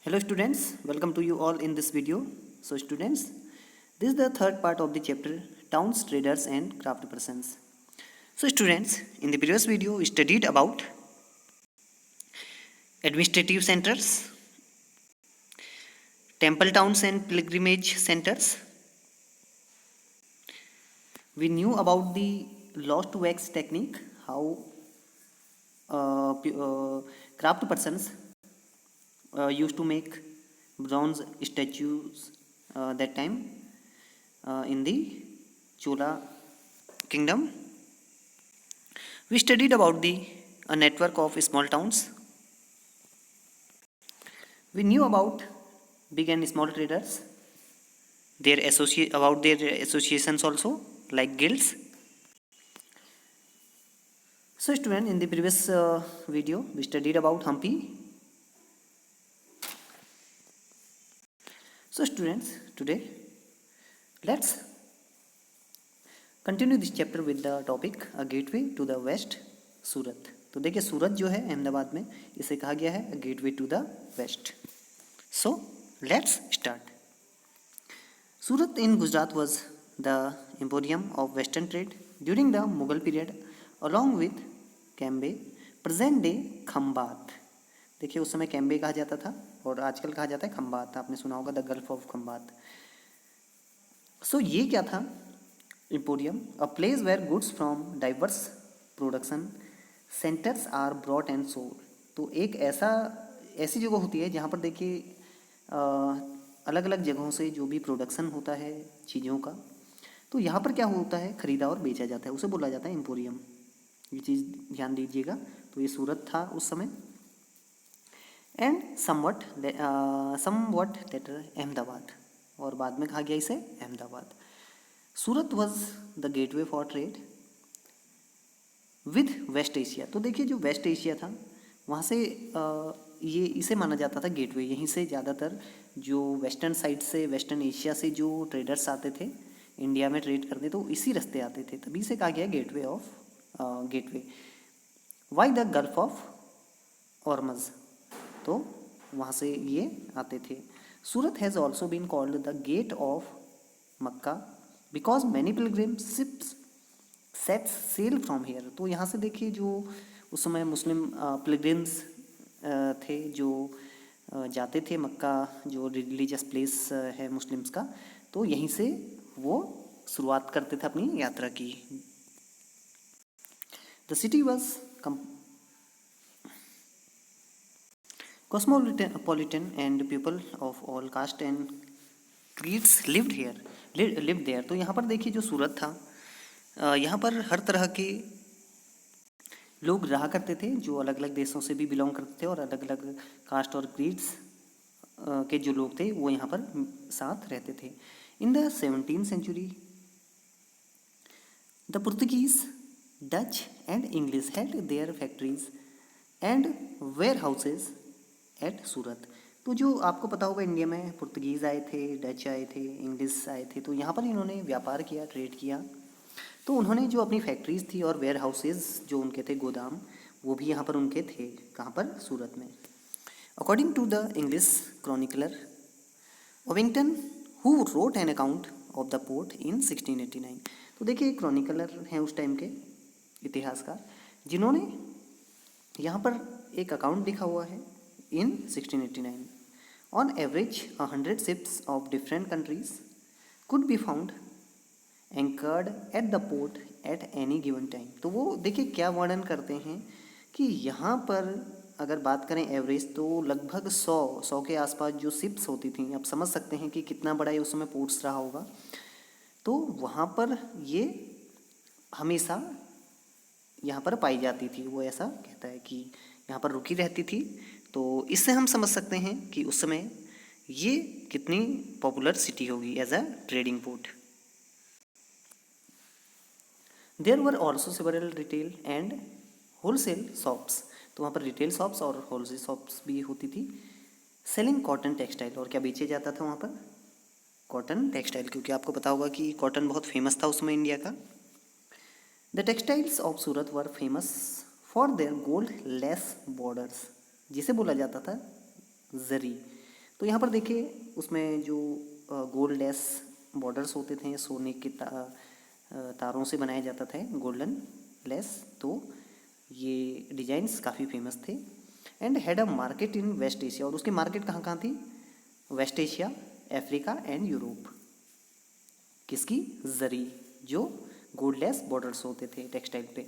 Hello students, welcome to you all in this video. So students, this is the third part of the chapter Towns, Traders and Craft Persons. So students, in the previous video we studied about administrative centers, temple towns and pilgrimage centers. We knew about the lost wax technique, how craft persons used to make bronze statues that time in the Chola kingdom. We studied about the a network of small towns. We knew about big and small traders, about their associations also, like guilds. So student, in the previous video we studied about Hampi. So students, today let's continue this chapter with the topic a gateway to the west Surat. तो देखिए सूरत जो है अहमदाबाद में, इसे कहा गया है gateway to the west. So let's start. Surat in Gujarat was the emporium of western trade during the Mughal period along with Cambay, present day Khambhat. देखिए उस समय कैम्बे कहा जाता था और आजकल कहा जाता है खम्बात. आपने सुना होगा द गल्फ ऑफ खम्बात. सो ये क्या था? Emporium, a place where goods from diverse production centers are brought and sold. तो एक ऐसी जगह होती है जहाँ पर देखिए अलग अलग जगहों से जो भी प्रोडक्शन होता है चीज़ों का, तो यहाँ पर क्या होता है, खरीदा और बेचा जाता है, उसे बोला जाता है एम्पोरियम. ये चीज़ ध्यान दीजिएगा. तो ये सूरत था उस समय. एंड समवट लेटर अहमदाबाद, और बाद में कहा गया इसे Ahmedabad. Surat was the gateway for trade with West Asia. तो देखिए जो वेस्ट एशिया था वहाँ से ये इसे माना जाता था गेटवे. यहीं से ज़्यादातर जो वेस्टर्न साइड से, वेस्टर्न एशिया से जो ट्रेडर्स आते थे इंडिया में ट्रेड करने, तो इसी रास्ते आते थे, तभी से कहा गया gateway of gateway. Via the Gulf of Ormuz, तो वहाँ से ये आते थे. Surat has also been called the gate of Mecca because many pilgrim ships sets sail from here. तो यहाँ से देखिए जो उस समय मुस्लिम पिलग्रिम्स थे जो जाते थे मक्का, जो रिलीजियस प्लेस है मुस्लिम्स का, तो यहीं से वो शुरुआत करते थे अपनी यात्रा की. The city was cosmopolitan and people of all caste and creeds lived there. तो यहाँ पर देखिए जो सूरत था, यहाँ पर हर तरह के लोग रहा करते थे जो अलग अलग देशों से भी बिलोंग करते थे, और अलग अलग कास्ट और क्रीड्स के जो लोग थे वो यहाँ पर साथ रहते थे. In the 17th century the Portuguese, Dutch and English had their factories and warehouses at Surat. तो जो आपको पता होगा इंडिया में पुर्तगीज़ आए थे, डच आए थे, इंग्लिश आए थे, तो यहाँ पर इन्होंने व्यापार किया, ट्रेड किया. तो उन्होंने जो अपनी फैक्ट्रीज थी और वेयर हाउसेज जो उनके थे, गोदाम, वो भी यहाँ पर उनके थे. कहाँ पर? सूरत में. According to the English chronicler Ovington who wrote an account of the port in 1689. तो देखिए क्रॉनिकलर हैं उस टाइम के इतिहासकार, जिन्होंने यहाँ पर एक अकाउंट लिखा हुआ है in 1689. On average, 100 ships of different countries could be found anchored at the port at any given time. तो वो देखिए क्या वर्णन करते हैं कि यहाँ पर अगर बात करें एवरेज, तो लगभग 100 के आसपास जो शिप्स होती थी. आप समझ सकते हैं कि कितना बड़ा ये उस समय पोर्ट्स रहा होगा. तो वहाँ पर ये हमेशा यहाँ पर पाई जाती थी. वो ऐसा कहता है कि यहाँ पर रुकी रहती थी. तो इससे हम समझ सकते हैं कि उस समय ये कितनी पॉपुलर सिटी होगी as a trading port. There were also several retail and wholesale shops. तो वहाँ पर रिटेल शॉप्स और होलसेल शॉप्स भी होती थी. सेलिंग कॉटन टेक्सटाइल, और क्या बेचे जाता था वहाँ पर? कॉटन टेक्सटाइल, क्योंकि आपको पता होगा कि कॉटन बहुत फेमस था उसमें इंडिया का. The textiles of Surat were famous for their gold less borders, जिसे बोला जाता था जरी. तो यहाँ पर देखिए उसमें जो गोल्ड लेस बॉर्डर्स होते थे, सोने के तारों से बनाया जाता था गोल्डन लेस, तो ये डिजाइन्स काफ़ी फेमस थे। And had a market in West Asia, और उसकी मार्केट कहाँ कहाँ थी? West Asia, Africa and Europe. किसकी? जरी, जो गोल्ड लेस बॉर्डर्स होते थे टेक्सटाइल पे।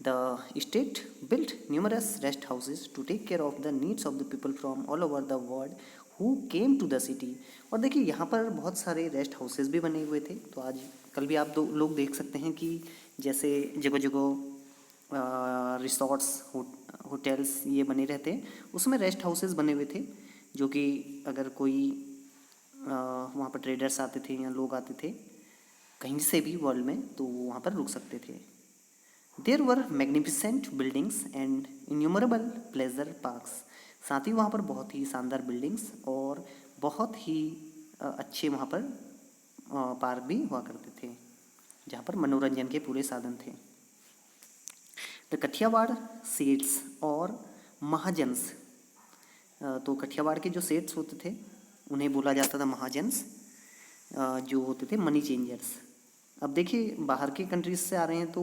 The state built numerous rest houses to take care of the needs of the people from all over the world who came to the city। और देखिए यहाँ पर बहुत सारे रेस्ट हाउसेस भी बने हुए थे। तो आज कल भी आप लोग देख सकते हैं कि जैसे जगह जगह रिसोर्ट्स, होटल्स ये बने रहते हैं, उसमें रेस्ट हाउसेस बने हुए थे, जो कि अगर कोई वहाँ पर ट्रेडर्स आते थे या लोग आते थे कहीं से भी वर्ल्ड में, तो वो वहाँ पर रुक सकते थे। There were magnificent buildings and innumerable pleasure parks. साथ ही वहाँ पर बहुत ही शानदार बिल्डिंग्स और बहुत ही अच्छे वहाँ पर पार्क भी हुआ करते थे, जहाँ पर मनोरंजन के पूरे साधन थे। द कठियावाड़ सेट्स और महाजन्स, तो कठियावाड़ के जो सेट्स होते थे उन्हें बोला जाता था महाजन्स, जो होते थे मनी चेंजर्स। अब देखिए बाहर के कंट्रीज से आ रहे हैं तो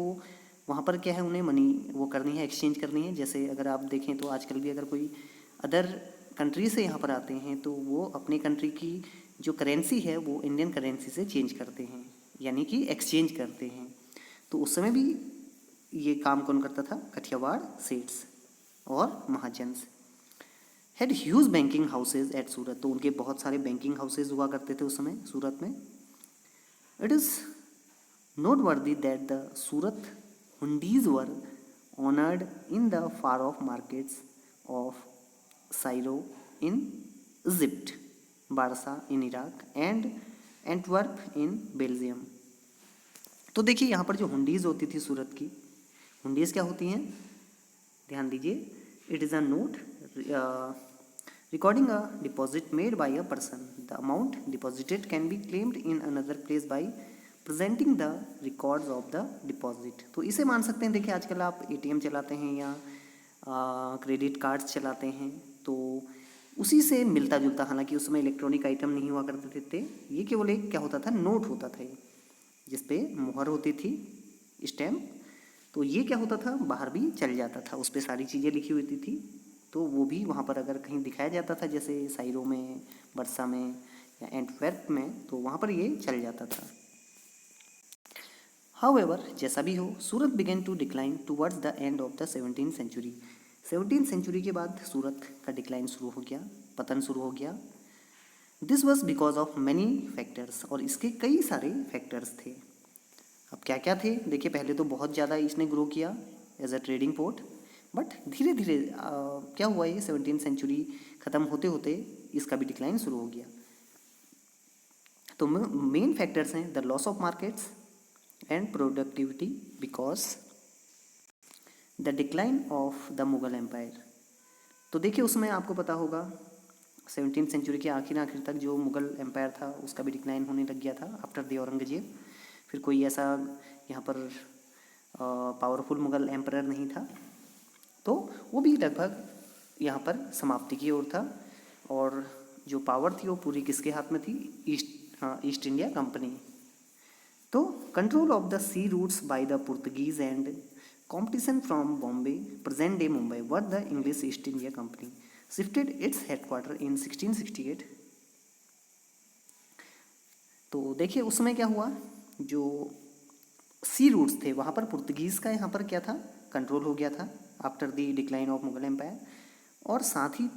वहाँ पर क्या है, उन्हें मनी वो करनी है, एक्सचेंज करनी है। जैसे अगर आप देखें तो आजकल भी अगर कोई अदर कंट्री से यहाँ पर आते हैं तो वो अपने कंट्री की जो करेंसी है वो इंडियन करेंसी से चेंज करते हैं, यानी कि एक्सचेंज करते हैं। तो उस समय भी ये काम कौन करता था? कठियावाड़ सेट्स और mahajans. Had huge banking houses at Surat, तो उनके बहुत सारे बैंकिंग हाउसेज हुआ करते थे उस समय सूरत में। It is noteworthy that the Surat hundis were honored in the far-off markets of Cairo in Egypt, Barsa in Iraq and Antwerp in Belgium। तो देखिए यहाँ पर जो हुंडीज़ होती थी सूरत की, हुंडीज़ क्या होती हैं? ध्यान दीजिए, it is a note recording a deposit made by a person. The amount deposited can be claimed in another place by presenting the records of the deposit. तो इसे मान सकते हैं, देखिए आजकल आप एटीएम चलाते हैं या क्रेडिट कार्ड्स चलाते हैं, तो उसी से मिलता जुलता, हालांकि उसमें इलेक्ट्रॉनिक आइटम नहीं हुआ करते थे, ये केवल एक क्या होता था? नोट होता था, जिस पे मुहर होती थी, स्टैम्प। तो ये क्या होता था? बाहर भी चल जाता था, उस पर सारी चीज़ें लिखी हुई थी, तो वो भी वहाँ पर अगर कहीं दिखाया जाता था, जैसे साइरो में, बरसा में या एंटवर्प में, तो वहाँ पर ये चल जाता था। However, जैसा भी हो, Surat began to decline towards the end of the 17th century. 17th century के बाद सूरत का डिक्लाइन शुरू हो गया, पतन शुरू हो गया। This was because of many factors, और इसके कई सारे फैक्टर्स थे। अब क्या क्या थे? देखिए पहले तो बहुत ज़्यादा इसने ग्रो किया as a trading port, but धीरे धीरे क्या हुआ, ये 17th सेंचुरी ख़त्म होते होते इसका भी डिक्लाइन शुरू हो गया। तो मेन फैक्टर्स हैं the loss of markets and productivity because the decline of the Mughal empire. तो देखिए उसमें आपको पता होगा 17th सेंचुरी के आखिर तक जो मुगल एम्पायर था उसका भी डिक्लाइन होने लग गया था आफ्टर द औरंगजेब। फिर कोई ऐसा यहाँ पर पावरफुल मुगल एम्पायर नहीं था, तो वो भी लगभग यहाँ पर समाप्ति की ओर था। और जो पावर थी वो पूरी किसके हाथ में थी? East India Company. तो control of the sea routes by the Portuguese and competition from Bombay, present day Mumbai, where the English East India Company shifted its headquarter in 1668। तो देखिए उस समय क्या हुआ, जो सी रूट्स थे वहाँ पर पुर्तगीज़ का यहाँ पर क्या था? कंट्रोल हो गया था after the decline of Mughal empire. और साथ ही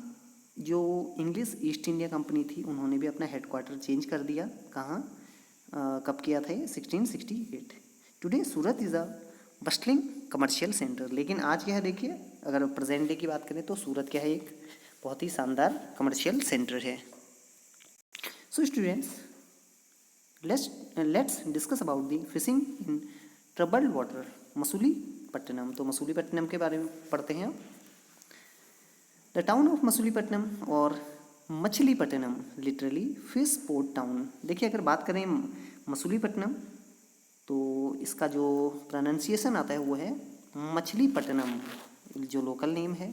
जो इंग्लिश ईस्ट इंडिया कंपनी थी उन्होंने भी अपना हेडक्वार्टर चेंज कर दिया। कहाँ कब किया था ये? 1668। Today Surat is a bustling commercial centre. लेकिन आज क्या है, देखिए अगर प्रेजेंट डे की बात करें तो सूरत क्या है? एक बहुत ही शानदार कमर्शियल सेंटर है। So students, let's discuss about the fishing in troubled water Masulipatnam. तो मसूलीपट्टनम के बारे में पढ़ते हैं। द टाउन ऑफ मसूलीपट्टनम और Machilipatnam literally fish port town. देखिए अगर बात करें मसूलीपट्टनम तो इसका जो प्रोनाउंसिएशन आता है वो है मछलीपट्टनम, जो लोकल नेम है।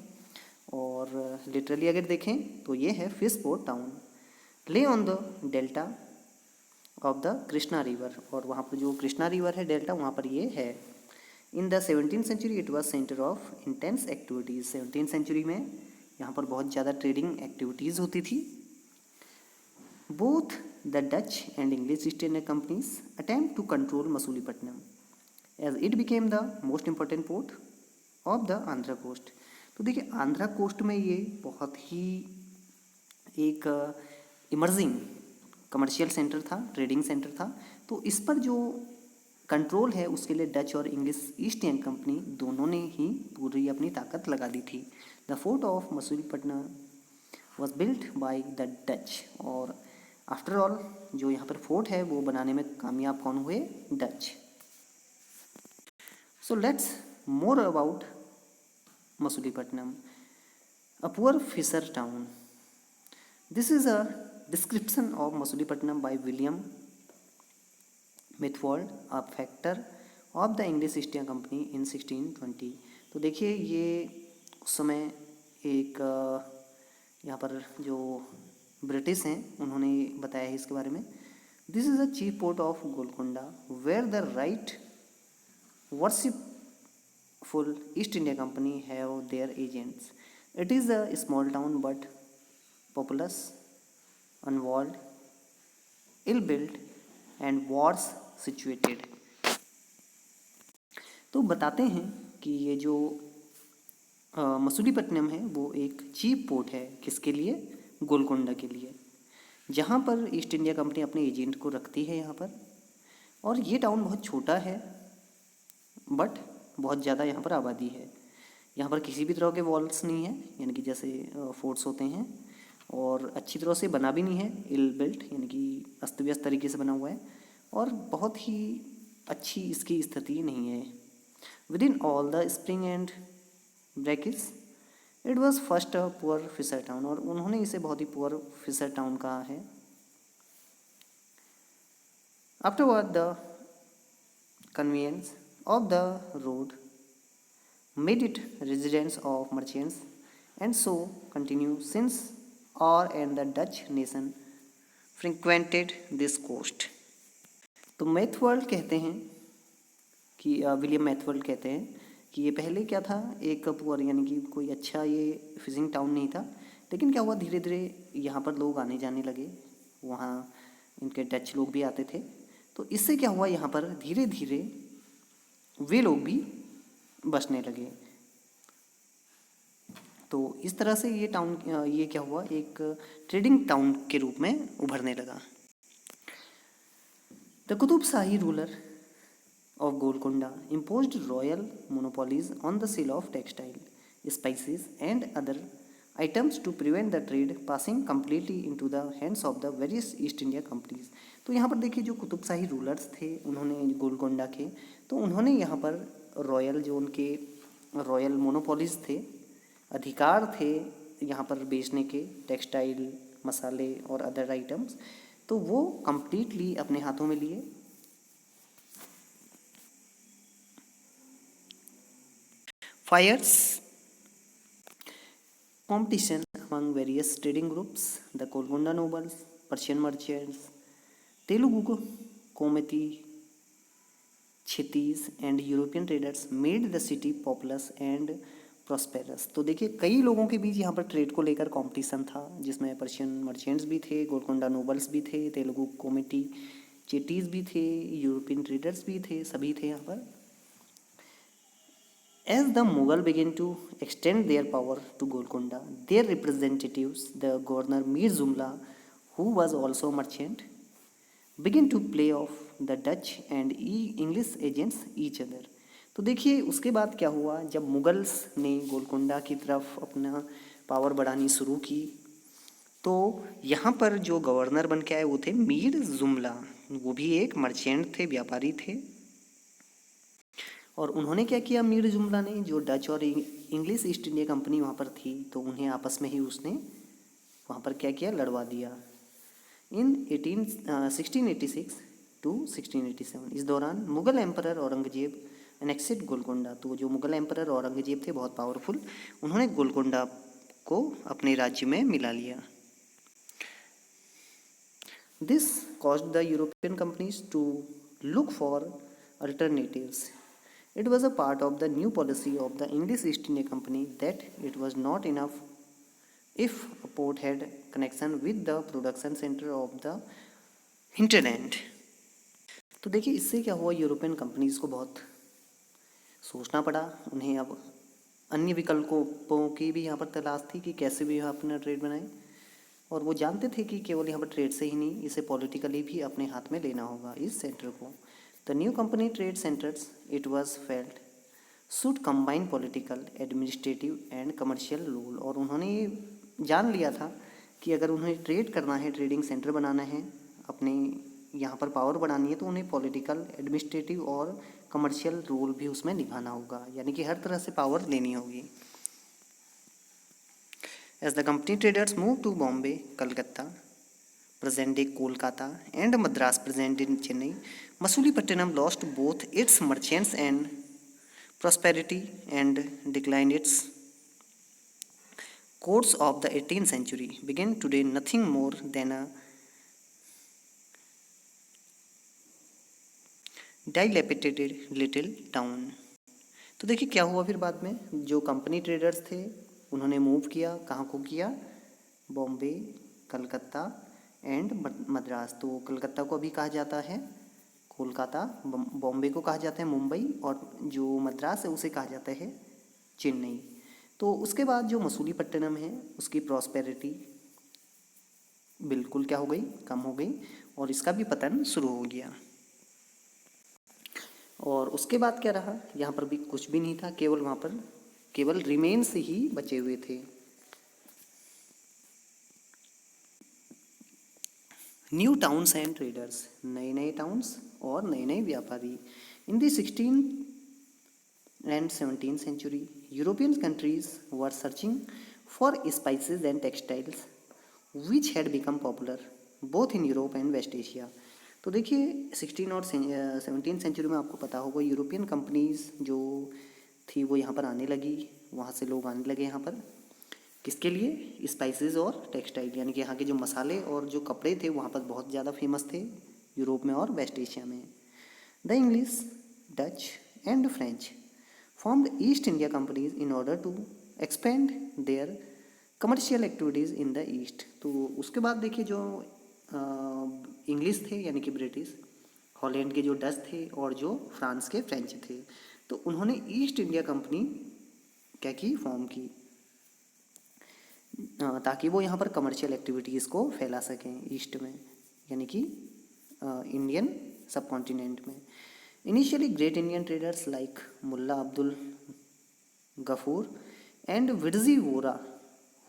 और लिटरली अगर देखें तो ये है फिशपोर्ट टाउन, ले on the delta of the Krishna river, और वहाँ पर जो कृष्णा रिवर है डेल्टा वहाँ पर ये है। In the 17th century it was centre of intense activities, 17th century में यहाँ पर बहुत ज़्यादा ट्रेडिंग एक्टिविटीज़ होती थी। Both the Dutch and English East India companies attempt to control Masulipatnam as it became the most important port of the Andhra coast. तो देखिए Andhra coast में ये बहुत ही एक इमर्जिंग कमर्शियल सेंटर था, ट्रेडिंग सेंटर था। तो इस पर जो कंट्रोल है उसके लिए डच और इंग्लिश ईस्ट इंडियन कंपनी दोनों ने ही पूरी अपनी ताकत लगा दी थी। The fort of Masulipatnam was built by the Dutch, और आफ्टर ऑल जो यहाँ पर फोर्ट है वो बनाने में कामयाब कौन हुए? Dutch. So let's more about Masulipatnam, a poor fisher town. This is a description of Masulipatnam by William Methwold, a factor of the English East India Company in 1620। तो देखिए ये उस समय एक यहाँ पर जो ब्रिटिश हैं उन्होंने बताया है इसके बारे में। This is the chief port of Golconda where the right worshipful East India Company have their agents. It is a small town but populous, unwalled, ill-built and wars situated। तो बताते हैं कि ये जो मसूलीपट्टनम है वो एक चीप पोर्ट है, किसके लिए? गोलकोंडा के लिए, जहाँ पर ईस्ट इंडिया कंपनी अपने एजेंट को रखती है यहाँ पर। और ये टाउन बहुत छोटा है बट बहुत ज़्यादा यहाँ पर आबादी है। यहाँ पर किसी भी तरह के वॉल्स नहीं है, यानी कि जैसे फोर्ट्स होते हैं, और अच्छी तरह से बना भी नहीं है, इल बिल्ट यानी कि अस्त व्यस्त तरीके से बना हुआ है, और बहुत ही अच्छी इसकी स्थिति नहीं है। Within all the spring and brackets it was first a poor fisher town, और उन्होंने इसे बहुत ही पुअर फिशर टाउन कहा है। Afterward the convenience of the road made it residence of merchants and so continue since और and the Dutch nation frequented this coast। तो मैथवर्ल्ड कहते हैं कि विलियम मैथवर्ल्ड कहते हैं कि ये पहले क्या था, एक पुअर यानी कि कोई अच्छा ये फिशिंग टाउन नहीं था, लेकिन क्या हुआ धीरे धीरे यहाँ पर लोग आने जाने लगे, वहाँ इनके डच लोग भी आते थे। तो इससे क्या हुआ, यहाँ पर धीरे धीरे वे लोग भी बसने लगे। तो इस तरह से ये टाउन ये क्या हुआ, एक ट्रेडिंग टाउन के रूप में उभरने लगा। The Qutub shahi ruler of Golconda imposed royal monopolies on the sale of textile, spices and other items to prevent the trade passing completely into the hands of the various East India companies। तो यहाँ पर देखिए जो कुतुब शाही rulers थे उन्होंने गोलकोंडा के, तो उन्होंने यहाँ पर रॉयल जो उनके रॉयल मोनोपोलीज थे, अधिकार थे यहाँ पर बेचने के, टेक्सटाइल, मसाले और अदर आइटम्स, तो वो कंप्लीटली अपने हाथों में लिए। Fierce competition among various trading groups, the Golconda nobles, Persian merchants, Telugu comity, Chittis and European traders made the city populous and prosperous। तो देखिए कई लोगों के बीच यहाँ पर ट्रेड को लेकर कंपटीशन था, जिसमें पर्शियन मर्चेंट्स भी थे, गोलकोंडा नोबल्स भी थे, तेलुगु कॉमिटी, चिटीज़ भी थे, यूरोपियन ट्रेडर्स भी थे, सभी थे यहाँ पर। As the Mughal began to extend their power to Golconda, their representatives, the governor Mir Jumla, who was also a merchant, began to play off the Dutch and English agents each other। तो देखिए उसके बाद क्या हुआ, जब Mughals ने गोलकोंडा की तरफ अपना पावर बढ़ानी शुरू की, तो यहाँ पर जो गवर्नर बन के आए वो थे मीर जुमला, वो भी एक मर्चेंट थे, व्यापारी थे। और उन्होंने क्या किया, मीर जुमला ने, जो डच और इंग्लिश ईस्ट इंडिया कंपनी वहाँ पर थी, तो उन्हें आपस में ही उसने वहाँ पर क्या किया, लड़वा दिया। इन 1686 टू 1687 इस दौरान मुग़ल एम्परर औरंगजेब एनेक्सेड गोलकोंडा। तो जो मुग़ल एम्परर औरंगजेब थे बहुत पावरफुल, उन्होंने गोलकोंडा को अपने राज्य में मिला लिया। This caused the European companies to look for alternatives. It was a part of the new policy of the English East India Company that it was not enough if a port had connection with the production center of the hinterland. तो देखिए इससे क्या हुआ, European companies को बहुत सोचना पड़ा। उन्हें अब अन्य विकल्पों की भी यहाँ पर तलाश थी कि कैसे भी यहाँ अपना ट्रेड बनाए, और वो जानते थे कि केवल यहाँ पर ट्रेड से ही नहीं, इसे पॉलिटिकली भी अपने हाथ में लेना होगा इस सेंटर को। The new company trade centres it was felt should combine political, administrative and commercial role. और उन्होंने ये जान लिया था कि अगर उन्हें ट्रेड करना है, ट्रेडिंग सेंटर बनाना है, अपने यहाँ पर पावर बढ़ानी है, तो उन्हें पॉलिटिकल, एडमिनिस्ट्रेटिव और कमर्शियल रोल भी उसमें निभाना होगा, यानी कि हर तरह से पावर लेनी होगी। As the company traders moved to Bombay, Calcutta, present day Kolkata, and Madras, present in Chennai, Masulipatinam lost both its merchants and prosperity and declined its course of the 18th century. Began today nothing more than a dilapidated little town. तो देखिए क्या हुआ फिर बाद में, जो company traders थे उन्होंने मूव किया, कहाँ को किया, बॉम्बे, कलकत्ता एंड मद्रास। तो कलकत्ता को अभी कहा जाता है कोलकाता, बॉम्बे को कहा जाता है मुंबई, और जो मद्रास है उसे कहा जाता है चेन्नई। तो उसके बाद जो मसूलीपट्टनम है उसकी प्रॉस्पेरिटी बिल्कुल क्या हो गई, कम हो गई, और इसका भी पतन शुरू हो गया। और उसके बाद क्या रहा, यहाँ पर भी कुछ भी नहीं था, केवल वहाँ पर केवल रिमेन्स ही बचे हुए थे। न्यू टाउन्स एंड ट्रेडर्स, नए नए टाउन्स और नए नए व्यापारी। In the 16th and 17th century, European countries were searching for spices and textiles, which had become popular both in Europe and West Asia. तो देखिए 16 और 17 सेंचुरी में आपको पता होगा यूरोपियन कंपनीज जो थी वो यहाँ पर आने लगी, वहाँ से लोग आने लगे यहाँ पर, किसके लिए, स्पाइसेस और टेक्सटाइल, यानी कि यहाँ के जो मसाले और जो कपड़े थे वहाँ पर बहुत ज़्यादा फेमस थे यूरोप में और वेस्ट एशिया में। The English, Dutch and French formed East India companies in order to expand their commercial activities in the East. तो उसके बाद देखिए जो इंग्लिश थे यानी कि ब्रिटिश, हॉलैंड के जो डच थे और जो फ्रांस के फ्रेंच थे, तो उन्होंने ईस्ट इंडिया कंपनी क्या की, फॉर्म की, ताकि वो यहाँ पर कमर्शियल एक्टिविटीज़ को फैला सकें ईस्ट में, यानी कि इंडियन सब कॉन्टिनेंट में। Initially great Indian traders like Mulla Abdul Ghafur and Virji Vora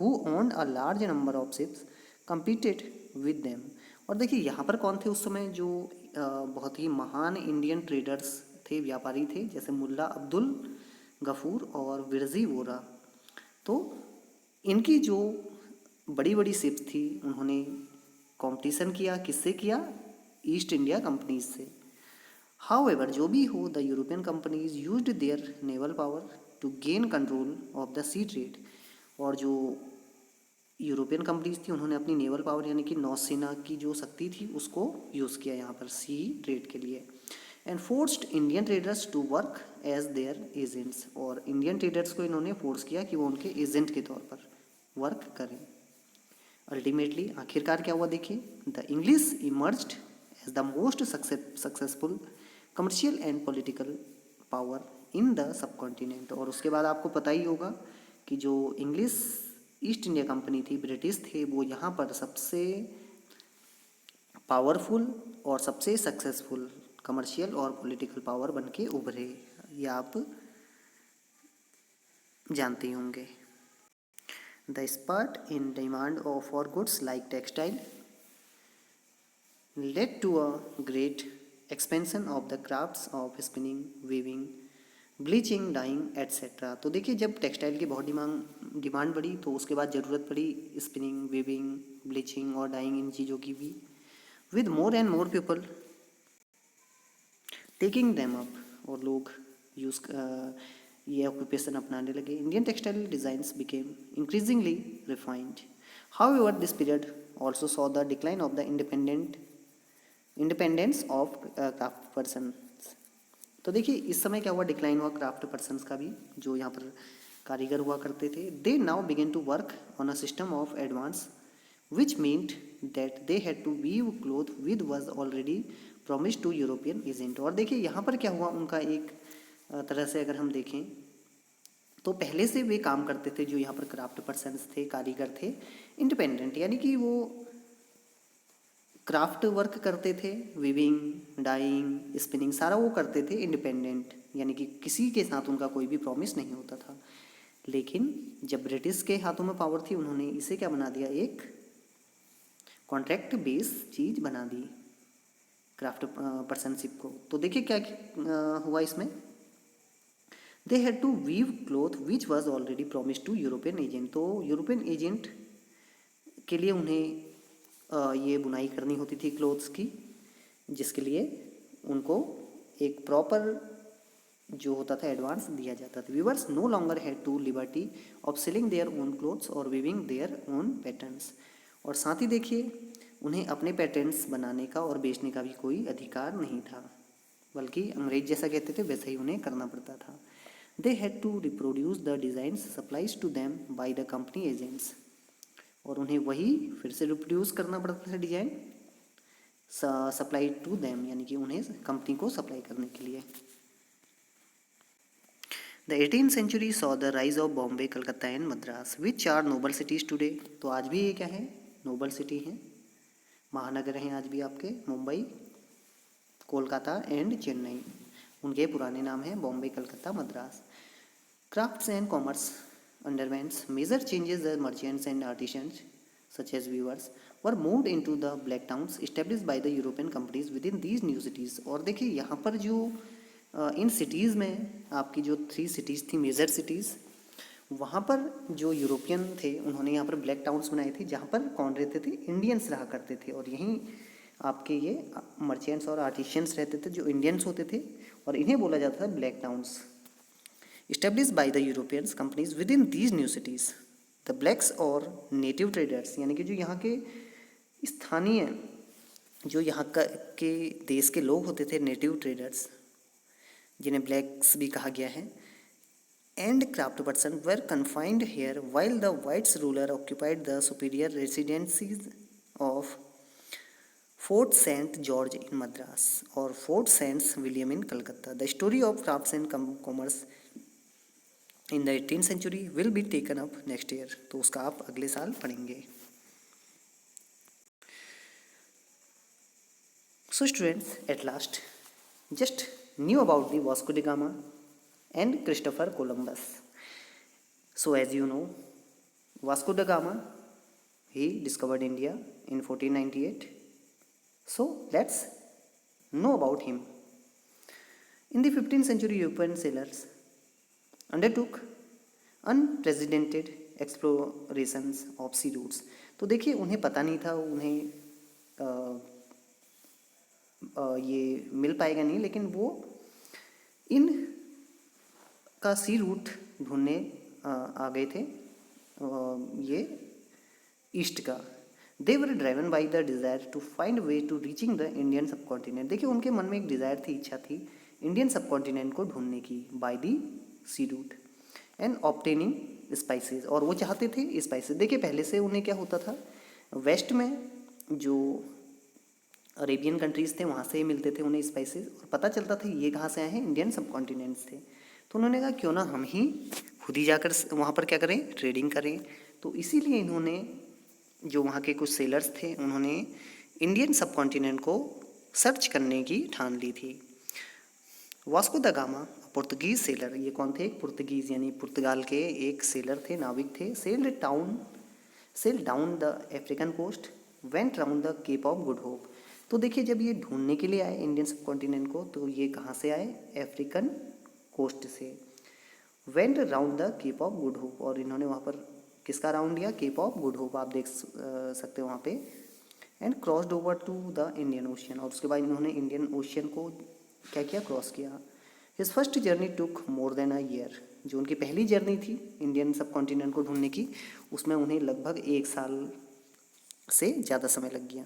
who owned a large number of ships competed with them। और देखिए यहाँ पर कौन थे उस समय जो बहुत ही महान इंडियन ट्रेडर्स थे, व्यापारी थे, जैसे मुल्ला अब्दुल गफूर और विरजी वोरा। तो इनकी जो बड़ी बड़ी शिप्स थी उन्होंने कंपटीशन किया, किससे किया, ईस्ट इंडिया कंपनीज से। हाउएवर जो भी हो, the European companies used their naval power to gain control of the sea trade. और जो यूरोपियन कंपनीज थी उन्होंने अपनी नेवल पावर यानी कि नौसेना की जो शक्ति थी उसको यूज़ किया यहाँ पर सी ट्रेड के लिए। And forced Indian traders to work as their agents. और इंडियन ट्रेडर्स को इन्होंने फोर्स किया कि वो उनके एजेंट के तौर पर वर्क करें। अल्टीमेटली आखिरकार क्या हुआ देखिए, the English emerged as the most successful commercial and political power in the subcontinent. और उसके बाद आपको पता ही होगा कि जो इंग्लिश ईस्ट इंडिया कंपनी थी, ब्रिटिश थे, वो यहाँ पर सबसे पावरफुल और सबसे सक्सेसफुल कमर्शियल और पॉलिटिकल पावर बन के उभरे, ये आप जानते होंगे। The spurt in demand of for goods like textile led to a great expansion of the crafts of spinning, weaving, bleaching, dyeing etcetera. तो देखिए जब टेक्सटाइल की बहुत डिमांड बढ़ी तो उसके बाद ज़रूरत पड़ी स्पिनिंग, वीविंग, ब्लीचिंग और डाइंग, इन चीज़ों की भी। With more and more people taking them up, और लोग ये ऑक्यूपेशन अपनाने लगे. Indian textile designs became increasingly refined. However this period also saw the decline of the independence of craft person. तो देखिए इस समय क्या हुआ, डिक्लाइन हुआ क्राफ्ट पर्सन्स का भी, जो यहाँ पर कारीगर हुआ करते थे. They now began to work on a system of advance which meant that they had to weave cloth with was already promised to European agent. और देखिए यहाँ पर क्या हुआ, उनका एक तरह से अगर हम देखें तो पहले से वे काम करते थे, जो यहाँ पर क्राफ्ट पर्सन्स थे, कारीगर थे, इंडिपेंडेंट, यानी कि वो क्राफ्ट वर्क करते थे, वीविंग, डाइंग, स्पिनिंग, सारा वो करते थे इंडिपेंडेंट, यानी कि किसी के साथ उनका कोई भी प्रॉमिस नहीं होता था. लेकिन जब ब्रिटिश के हाथों में पावर थी, उन्होंने इसे क्या बना दिया, एक कॉन्ट्रैक्ट बेस चीज़ बना दी क्राफ्ट पर्सनशिप को. तो देखिए क्या हुआ इसमें, they had to weave cloth which was already promise to European agent. तो यूरोपियन एजेंट के लिए उन्हें ये बुनाई करनी होती थी क्लोथ्स की, जिसके लिए उनको एक प्रॉपर जो होता था एडवांस दिया जाता था. Weavers no longer had to liberty of selling their own clothes और वीविंग देयर ओन पैटर्न्स. और साथ ही देखिए उन्हें अपने पैटर्न्स बनाने का और बेचने का भी कोई अधिकार नहीं था, बल्कि अंग्रेज जैसा कहते थे वैसा ही उन्हें करना पड़ता था. They had to reproduce the designs supplies to them by the company agents. और उन्हें वही फिर से रिप्रोड्यूस करना पड़ता था डिज़ाइन, सप्लाई टू दैम, यानी कि उन्हें कंपनी को सप्लाई करने के लिए. The 18th century saw the rise of Bombay, Calcutta and Madras, which are noble cities today. तो आज भी ये क्या है, नोबल सिटी हैं, महानगर हैं आज भी आपके. मुंबई, कोलकाता एंड चेन्नई, उनके पुराने नाम हैं Bombay, Calcutta, Madras. Crafts and commerce underwents major changes. The merchants and artisans such as weavers were moved into the black towns established by the European companies within these new cities. और देखिए यहाँ पर जो इन सिटीज़ में आपकी जो 3 सिटीज़ थी, major cities, वहाँ पर जो यूरोपियन थे उन्होंने यहाँ पर ब्लैक टाउन्स बनाए थे, जहाँ पर कौन रहते थे, इंडियंस रहा करते थे. और यहीं आपके ये मर्चेंट्स और आर्टिशियंस रहते थे जो इंडियंस होते थे, और इन्हें बोला जाता था black towns. Establish by the Europeans companies with in these new cities. The blacks और नेटिव ट्रेडर्स, यानी कि जो यहाँ के स्थानीय, जो यहाँ का के देश के लोग होते थे, नेटिव ट्रेडर्स, जिन्हें ब्लैक्स भी कहा गया है, and craftsperson were confined here while the whites ruler occupied the superior residencies of Fort St George in Madras और Fort St William in Calcutta. The story of crafts and commerce in the 18th century will be taken up next year. तो उसका आप अगले साल पढ़ेंगे. So students, at last just knew about the Vasco da Gama and Christopher Columbus. So as you know, Vasco da Gama, he discovered India in 1498. So let's know about him. In the 15th century, European sailors undertook unprecedented explorations of sea routes. तो देखिए उन्हें पता नहीं था, उन्हें ये मिल पाएगा नहीं, लेकिन वो इन का सी रूट ढूंढने आ गए थे, ये ईस्ट का. They were driven by the desire to find way to reaching the Indian subcontinent. देखिए उनके मन में एक डिज़ायर थी, इच्छा थी इंडियन सब कॉन्टिनेंट को ढूंढने की, by the sea route and obtaining spices. और वो चाहते थे स्पाइसेस. देखिए पहले से उन्हें क्या होता था, वेस्ट में जो अरेबियन कंट्रीज़ थे वहाँ से मिलते थे उन्हें स्पाइसेस, और पता चलता था ये कहाँ से आए हैं, इंडियन सब कॉन्टिनेंट्स थे. तो उन्होंने कहा क्यों ना हम ही खुद ही जाकर वहाँ पर क्या करें, ट्रेडिंग करें. तो इसीलिए इन्होंने, जो वहाँ के कुछ सेलर्स थे, उन्होंने इंडियन सब कॉन्टिनेंट को सर्च करने की ठान ली थी. Vasco the gamma Portuguese seller, ये कौन थे, पुर्तगीज़ यानी पुर्तगाल के एक सेलर थे, नाविक थे. Sail down the African coast, went round the Cape of Good Hope. तो देखिए जब ये ढूंढने के लिए आए इंडियन सब कॉन्टिनेंट को, तो ये कहाँ से आए, अफ्रीकन कोस्ट से. Went round the Cape of Good Hope, और इन्होंने वहाँ पर किसका राउंड लिया, केप ऑफ गुड होप, आप देख सकते हो वहाँ पे. And crossed over to the Indian Ocean, और उसके बाद इन्होंने इंडियन ओशियन को क्या किया, क्रॉस किया. His first journey took more than a year. जो उनकी पहली जर्नी थी इंडियन सब कॉन्टिनेंट को ढूंढने की, उसमें उन्हें लगभग 1 साल से ज़्यादा समय लग गया।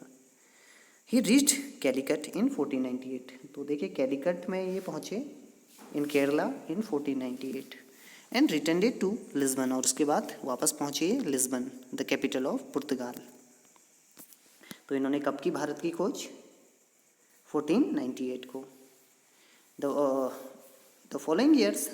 ही रीच्ड कैलिकट इन 1498, तो देखिए कैलिकट में ये पहुँचे इन केरला इन 1498 एंड रिटर्नड टू लिस्बन, और उसके बाद वापस पहुँचे लिस्बन, द कैपिटल ऑफ पुर्तगाल। तो इन्होंने कब की भारत की खोज? 1498 को। The following years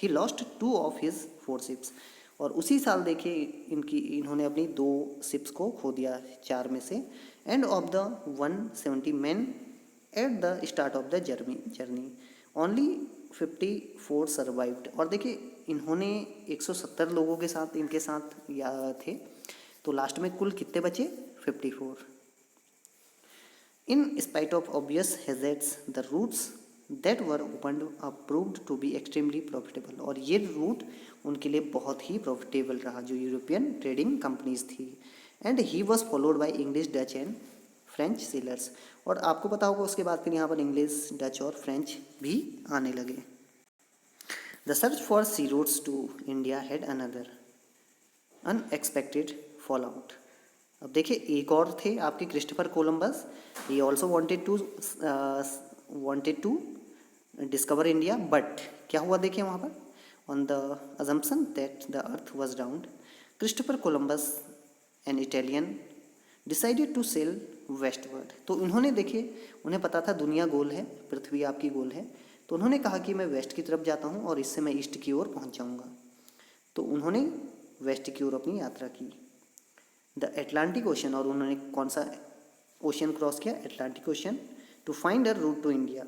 he lost 2 of his 4 ships, और उसी साल देखिए इन्होंने अपनी 2 शिप्स को खो दिया 4 में से। And of the 170 man at the start of the journey only 54 survived, और देखिए इन्होंने 170 लोगों के साथ इनके साथ या थे, तो लास्ट में कुल कितने बचे? 54। In spite of obvious hazards the routes that were opened proved to be extremely profitable, और ये रूट उनके लिए बहुत ही प्रॉफिटेबल रहा जो यूरोपियन ट्रेडिंग कंपनीज थी। And he was followed by English, Dutch and French sellers, और आपको पता होगा उसके बाद फिर यहाँ पर इंग्लिश, डच और फ्रेंच भी आने लगे। The search for sea routes to India had another unexpected fallout. अब देखिए एक और थे आपके Christopher Columbus, he also wanted to discover India, but क्या हुआ देखिए वहाँ पर, on the assumption that the earth was round, Christopher Columbus an Italian decided to sail westward. तो उन्होंने देखिए उन्हें पता था दुनिया गोल है, पृथ्वी आपकी गोल है, तो उन्होंने कहा कि मैं वेस्ट की तरफ जाता हूँ और इससे मैं ईस्ट की ओर पहुँच जाऊँगा। तो उन्होंने वेस्ट की ओर अपनी यात्रा की, द एटलांटिक ओशन, और उन्होंने कौन सा ओशन क्रॉस किया? Atlantic Ocean, to find a route to India.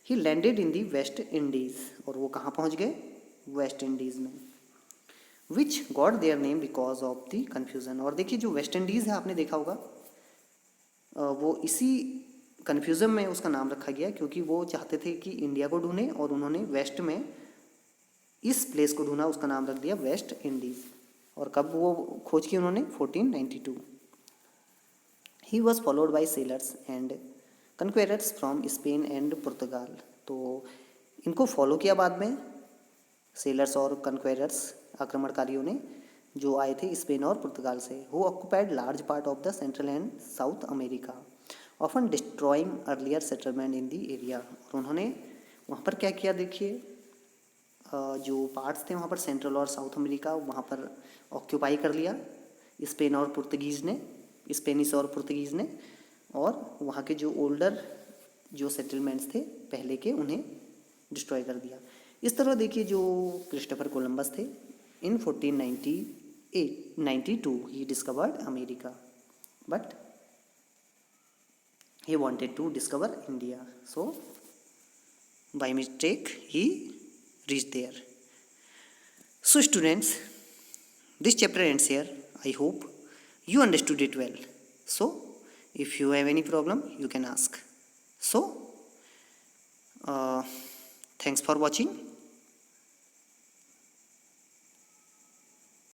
He landed in the West Indies, और वो कहाँ पहुँच गए? वेस्ट इंडीज़ में, which got their name because of the confusion. और देखिए जो वेस्ट इंडीज़ है आपने देखा होगा, वो इसी कन्फ्यूज़न में उसका नाम रखा गया क्योंकि वो चाहते थे कि इंडिया को ढूंढें, और उन्होंने वेस्ट में इस प्लेस को ढूंढा, उसका नाम रख दिया वेस्ट इंडीज़। और कब वो खोज की उन्होंने? 1492। He was followed by sailors and conquerors from Spain and Portugal. तो इनको फॉलो किया बाद में सेलर्स और कन्क्वेरर्स, आक्रमणकारियों ने, जो आए थे स्पेन और पुर्तगाल से, who occupied large part of the central and south America, often destroying earlier settlement in the area. और उन्होंने वहाँ पर क्या किया देखिए, जो पार्ट्स थे वहाँ पर सेंट्रल और साउथ अमेरिका, वहाँ पर ऑक्यूपाई कर लिया स्पेनिश और पुर्तगीज़ ने, और वहाँ के जो ओल्डर जो सेटलमेंट्स थे पहले के, उन्हें डिस्ट्रॉय कर दिया। इस तरह देखिए जो क्रिस्टोफर कोलंबस थे, इन 1492 he discovered America, but he wanted to discover India, so by mistake he reached there. So students, this chapter ends here. I hope you understood it well. So if you have any problem you can ask. So thanks for watching.